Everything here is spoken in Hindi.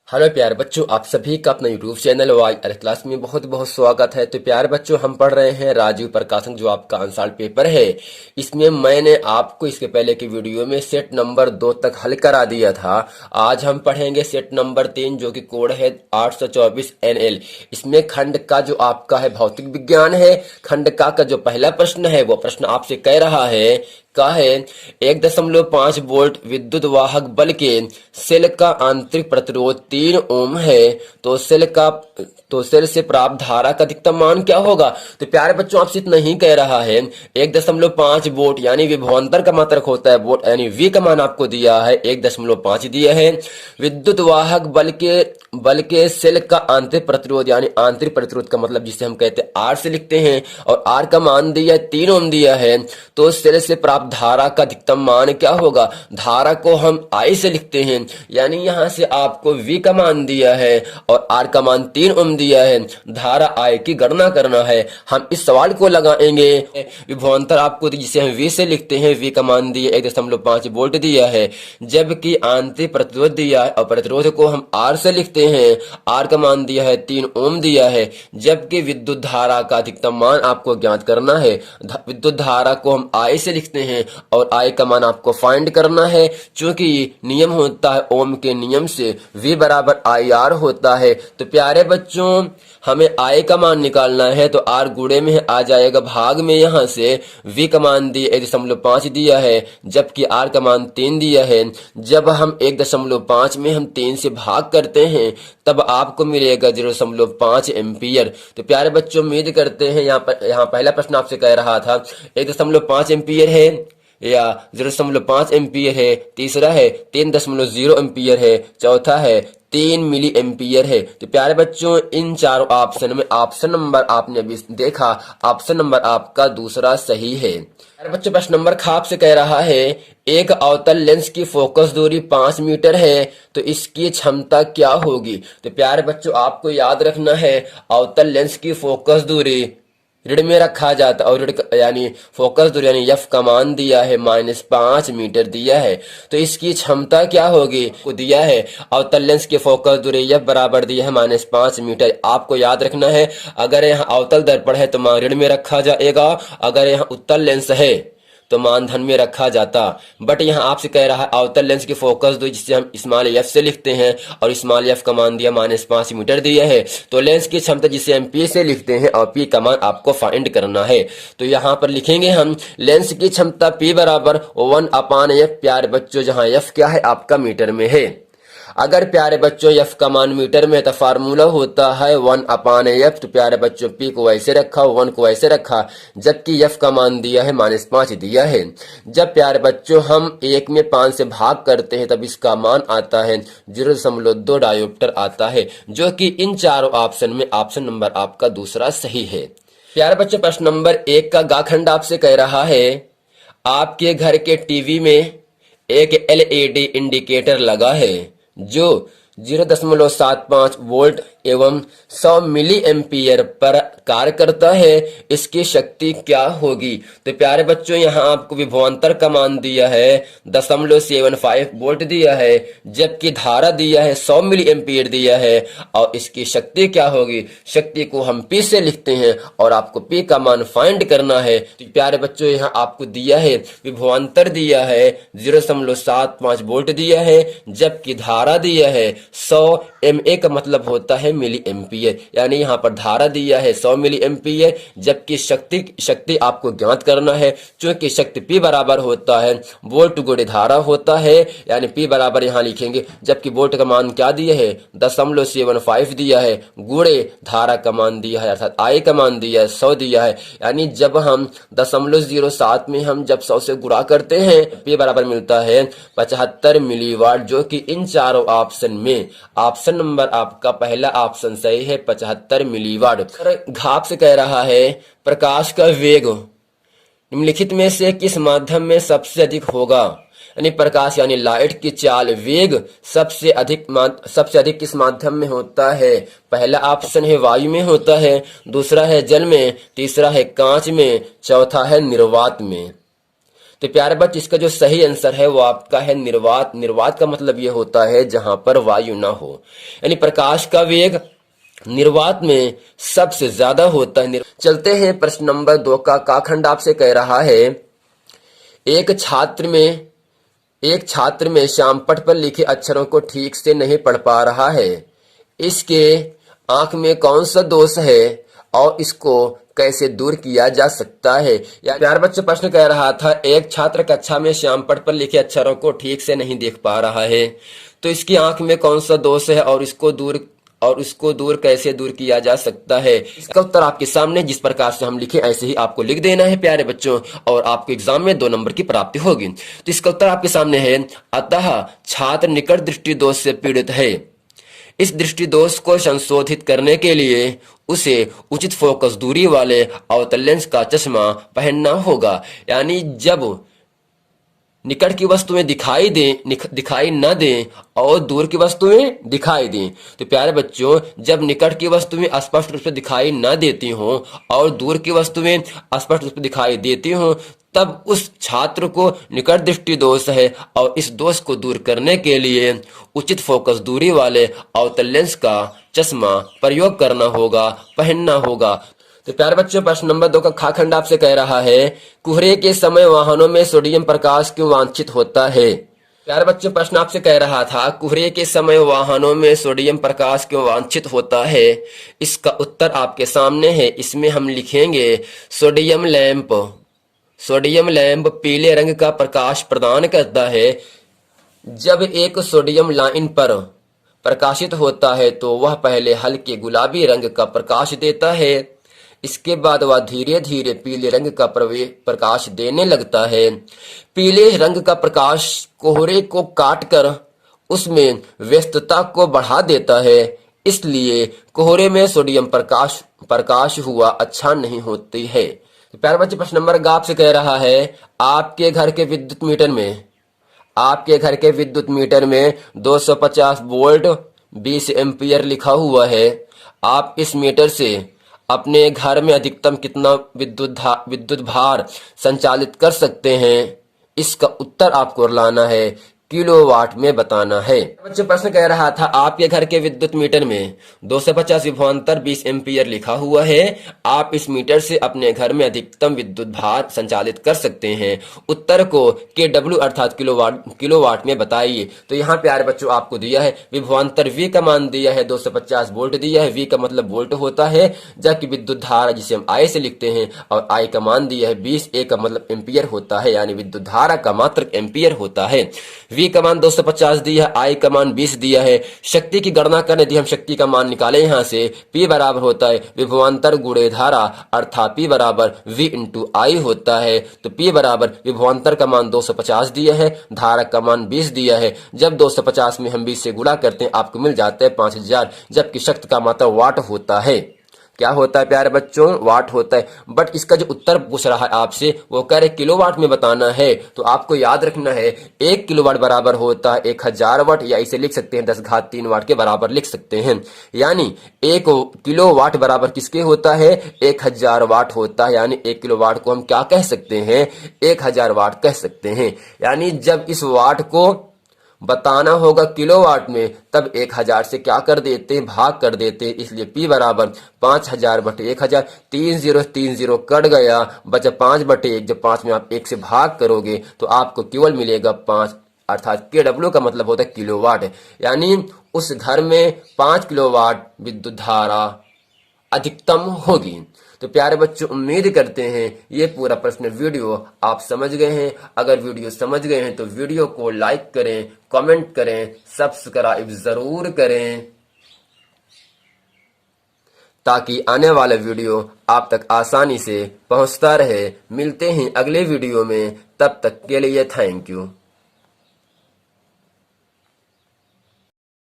हेलो प्यारे बच्चों, आप सभी का अपना यूट्यूब चैनल वाई अर क्लास में बहुत बहुत स्वागत है। तो प्यारे बच्चों, हम पढ़ रहे हैं राजीव प्रकाशन जो आपका आंसर पेपर है। इसमें मैंने आपको इसके पहले की वीडियो में सेट नंबर 2 तक हल करा दिया था। आज हम पढ़ेंगे सेट नंबर 3 जो कि कोड है 824 NL। इसमें खंड का जो आपका है भौतिक विज्ञान है। खंड का जो पहला प्रश्न है वो प्रश्न आपसे कह रहा है का है 1.5 वोल्ट विद्युत वाहक बल के सेल का आंतरिक प्रतिरोध 3 ओम है। तो सेल से प्राप्त धारा का अधिकतम मान क्या होगा। तो प्यारे बच्चों, आपसे इतना ही कह रहा है 1.5 वोल्ट यानी विभवांतर का मात्रक होता है वोल्ट यानी V का मान आपको दिया है 1.5 दिया है। विद्युत वाहक बल के सेल का आंतरिक प्रतिरोध यानी आंतरिक प्रतिरोध का मतलब जिसे हम कहते हैं R से लिखते हैं और R का मान दिया है 3 ओम दिया है। तो सेल से प्राप्त धारा का अधिकतम मान क्या होगा। धारा को हम I से लिखते हैं यानी यहां से आपको V का मान दिया है और R का मान 3 ओम दिया है। धारा I की गणना करना है। हम इस सवाल को लगाएंगे। विभवांतर आपको जिसे हम V से लिखते हैं, V का मान दिया 1.5 वोल्ट दिया है, जबकि आंतरिक प्रतिरोध दिया है और प्रतिरोध को हम R से लिखते हैं। R का मान दिया है 3 ओम दिया है, जबकि विद्युत धारा का अधिकतम मान आपको ज्ञात करना है। विद्युत धारा को हम I से लिखते हैं और I का मान आपको फाइंड करना है। चूंकि नियम होता है ओम के नियम से V बराबर IR होता है। तो प्यारे बच्चों, हमें I का मान निकालना है तो R गुणे में आ जाएगा भाग में। यहां से V का मान दिया 1.5 दिया है, जबकि R का मान 3 दिया है। जब हम 1.5 में हम 3 से भाग करते हैं तब आपको मिलेगा 0.5 एम्पियर। तो प्यारे बच्चों, उम्मीद करते हैं यहाँ पहला प्रश्न आपसे कह रहा था 1.5 एम्पियर है या 0.5 एम्पियर है। तीसरा है 3.0 एम्पियर है। चौथा है 3 मिली एम्पियर है। तो प्यारे बच्चों, इन चारों ऑप्शन में ऑप्शन नंबर आपने अभी देखा, ऑप्शन नंबर आपका दूसरा सही है। प्यारे बच्चों, प्रश्न नंबर ख आपसे कह रहा है एक अवतल लेंस की फोकस दूरी 5 मीटर है तो इसकी क्षमता क्या होगी। तो प्यारे बच्चों, आपको याद रखना है अवतल लेंस की फोकस दूरी ऋण में रखा जाता और ऋण यानी फोकस दूरी यानी F का मान दिया है -5 मीटर दिया है। तो इसकी क्षमता क्या होगी को दिया है। अवतल लेंस की फोकस दूरी F बराबर दिया है -5 मीटर। आपको याद रखना है अगर यहाँ अवतल दर्पण है तो मान ऋण में रखा जाएगा, अगर यहाँ उत्तल लेंस है तो मान धन में रखा जाता। बट यहाँ आपसे कह रहा है अवतल लेंस की फोकस दूरी जिसे हम स्मॉल F से लिखते हैं और स्मॉल F का मान दिया -5 मीटर दिया है। तो लेंस की क्षमता जिसे हम P से लिखते हैं और P का मान आपको फाइंड करना है। तो यहाँ पर लिखेंगे हम लेंस की क्षमता P बराबर 1/F। प्यारे बच्चों, जहाँ F क्या है आपका मीटर में है। अगर प्यारे बच्चों F का मान मीटर में तो फार्मूला होता है 1/F। तो प्यारे बच्चों, P को ऐसे रखा, 1 को ऐसे रखा, जबकि F का मान दिया है -5 दिया है। जब प्यारे बच्चों हम 1 में 5 से भाग करते हैं तब इसका मान आता है 0.2 डायोप्टर आता है, जो कि इन चारों ऑप्शन में ऑप्शन नंबर आपका दूसरा सही है। प्यारे बच्चों, प्रश्न नंबर 1 का गाखंड आपसे कह रहा है आपके घर के टीवी में एक LED इंडिकेटर लगा है जो 0.75 वोल्ट एवं 100 मिली एम्पियर पर कार्य करता है। इसकी शक्ति क्या होगी। तो प्यारे बच्चों, यहाँ आपको विभवांतर का मान दिया है 0.75 वोल्ट दिया है, जबकि धारा दिया है 100 मिली एम्पियर दिया है और इसकी शक्ति क्या होगी। शक्ति को हम P से लिखते हैं और आपको P का मान फाइंड करना है। तो प्यारे बच्चों, यहाँ आपको दिया है विभवांतर दिया है 0.75 वोल्ट दिया है, जबकि धारा दिया है 100 MA का मतलब होता है मिली एम्पियर, यानी यहाँ पर धारा दिया है 100 मिली एम्पियर, जबकि शक्ति आपको ज्ञात करना है। चूंकि शक्ति P बराबर होता है वोल्ट गुणे धारा होता है, यानी P बराबर यहाँ लिखेंगे, जबकि वोल्ट का मान क्या दिया है 0.75 दिया है, गुणे धारा का मान दिया है अर्थात I का मान दिया है 100 दिया है। यानी जब हम 0.07 में हम जब 100 से गुणा करते हैं P बराबर मिलता है 75 मिलीवाट, जो कि इन चारों ऑप्शन में ऑप्शन नंबर आपका पहला ऑप्शन सही है 75 मिलीवाट। घाप से कह रहा है प्रकाश का वेग निम्नलिखित में से किस माध्यम में सबसे अधिक होगा। यानी प्रकाश यानी लाइट की चाल वेग सबसे अधिक किस माध्यम में होता है। पहला ऑप्शन है वायु में होता है, दूसरा है जल में, तीसरा है कांच में, चौथा है निर्वात में। तो प्यारे बच्चे इसका जो सही आंसर है वो आपका है निर्वात। निर्वात का मतलब ये होता है जहां पर वायु ना हो, यानी प्रकाश का वेग निर्वात में सबसे ज्यादा होता है। चलते हैं प्रश्न नंबर 2 का खंड आपसे कह रहा है, एक छात्र में श्यामपट्ट पर लिखे अक्षरों को ठीक से नहीं पढ़ पा रहा है। इसके आंख में कौन सा दोष है और इसको कैसे दूर किया जा सकता है। या प्यारे बच्चों प्रश्न कह रहा था, एक छात्र कक्षा में श्यामपट्ट पर लिखे अक्षरों को ठीक से नहीं देख पा रहा है, तो इसकी आंख में कौन सा दोष है और उसको दूर कैसे दूर किया जा सकता है। इसका उत्तर आपके सामने जिस प्रकार से हम लिखे ऐसे ही आपको लिख देना है प्यारे बच्चों, और आपको एग्जाम में 2 नंबर की प्राप्ति होगी। तो इसका उत्तर आपके सामने है, अतः छात्र निकट दृष्टि दोष से पीड़ित है। इस दृष्टि दोष को संशोधित करने के लिए उसे उचित फोकस दूरी वाले अवतल लेंस का चश्मा पहनना होगा। यानी जब निकट की वस्तुएं दिखाई न दें और दूर की वस्तुएं दिखाई दें, तो प्यारे बच्चों जब निकट की वस्तुएं स्पष्ट रूप से दिखाई न देती हों और दूर की वस्तुएं स्पष्ट रूप से दिखाई देती हों, तब उस छात्र को निकट दृष्टि दोष है और इस दोष को दूर करने के लिए उचित फोकस दूरी वाले अवतल लेंस का चश्मा प्रयोग करना होगा, पहनना होगा। तो प्यारे बच्चों प्रश्न नंबर 2 का खंड आपसे कह रहा है, कोहरे के समय वाहनों में सोडियम प्रकाश क्यों वांछित होता है। प्यारे बच्चों प्रश्न आपसे कह रहा था, कोहरे के समय वाहनों में सोडियम प्रकाश क्यों वांछित होता है। इसका उत्तर आपके सामने है। इसमें हम लिखेंगे, सोडियम लैंप पीले रंग का प्रकाश प्रदान करता है। जब एक सोडियम लाइन पर प्रकाशित होता है तो वह पहले हल्के गुलाबी रंग का प्रकाश देता है, इसके बाद वह धीरे धीरे पीले रंग का प्रकाश देने लगता है। पीले रंग का प्रकाश कोहरे को काटकर उसमें व्यस्तता को बढ़ा देता है, इसलिए कोहरे में सोडियम प्रकाश हुआ अच्छा नहीं होती है। तो प्यारे बच्चे प्रश्न नंबर ग आपसे कह रहा है, आपके घर के विद्युत मीटर में 250 वोल्ट 20 एम्पियर लिखा हुआ है। आप इस मीटर से अपने घर में अधिकतम कितना विद्युत भार संचालित कर सकते हैं। इसका उत्तर आपको लाना है, किलोवाट में बताना है। बच्चे प्रश्न कह रहा था, आपके घर के विद्युत मीटर में 250 विभवांतर 20 एम्पियर लिखा हुआ है। आप इस मीटर से अपने घर में अधिकतम विद्युत भार संचालित कर सकते हैं। उत्तर को kW अर्थात किलोवाट में बताइए। तो यहाँ प्यारे बच्चों आपको दिया है विभवांतर V का मान दिया है 250 वोल्ट दिया है। V का मतलब वोल्ट होता है, जबकि विद्युत धारा जिसे हम I से लिखते हैं, और I का मान दिया है 20, A का मतलब एम्पियर होता है, यानी विद्युत धारा का मात्रक एम्पियर होता है। V का मान 250 दिया है, I का मान 20 दिया है। शक्ति की गणना करने दी, हम शक्ति का मान निकाले यहाँ से। P बराबर होता है विभवांतर गुणे धारा, अर्थात P बराबर V इंटू I होता है। तो P बराबर विभवांतर का मान 250 दिया है, धारा का मान 20 दिया है। जब 250 में हम 20 से गुणा करते हैं आपको मिल जाता है 5000, जबकि शक्ति का मात्रा वाट होता है। क्या होता है प्यारे बच्चों, वाट होता है। बट इसका जो उत्तर पूछ रहा है आपसे वो कह रहे किलोवाट में बताना है। तो आपको याद रखना है 1 किलोवाट बराबर होता है 1000 वाट, या इसे लिख सकते हैं 10 घात 3 वाट के बराबर लिख सकते हैं। यानी 1 किलोवाट बराबर किसके होता है, 1000 वाट होता है। यानी 1 किलोवाट को हम क्या कह सकते हैं, 1000 वाट कह सकते हैं। यानी जब इस वाट को बताना होगा किलोवाट में, तब 1000 से क्या कर देते हैं, भाग कर देते हैं। इसलिए P बराबर 5000 बटे 1000, 30 कट गया, बचा 5 बटे 1। जब 5 में आप 1 से भाग करोगे तो आपको केवल मिलेगा 5, अर्थात KW का मतलब होता है किलोवाट। यानी उस घर में 5 किलोवाट विद्युत धारा अधिकतम होगी। तो प्यारे बच्चों उम्मीद करते हैं ये पूरा प्रश्न वीडियो आप समझ गए हैं। अगर वीडियो समझ गए हैं तो वीडियो को लाइक करें, कमेंट करें, सब्सक्राइब जरूर करें, ताकि आने वाला वीडियो आप तक आसानी से पहुंचता रहे। मिलते हैं अगले वीडियो में, तब तक के लिए थैंक यू।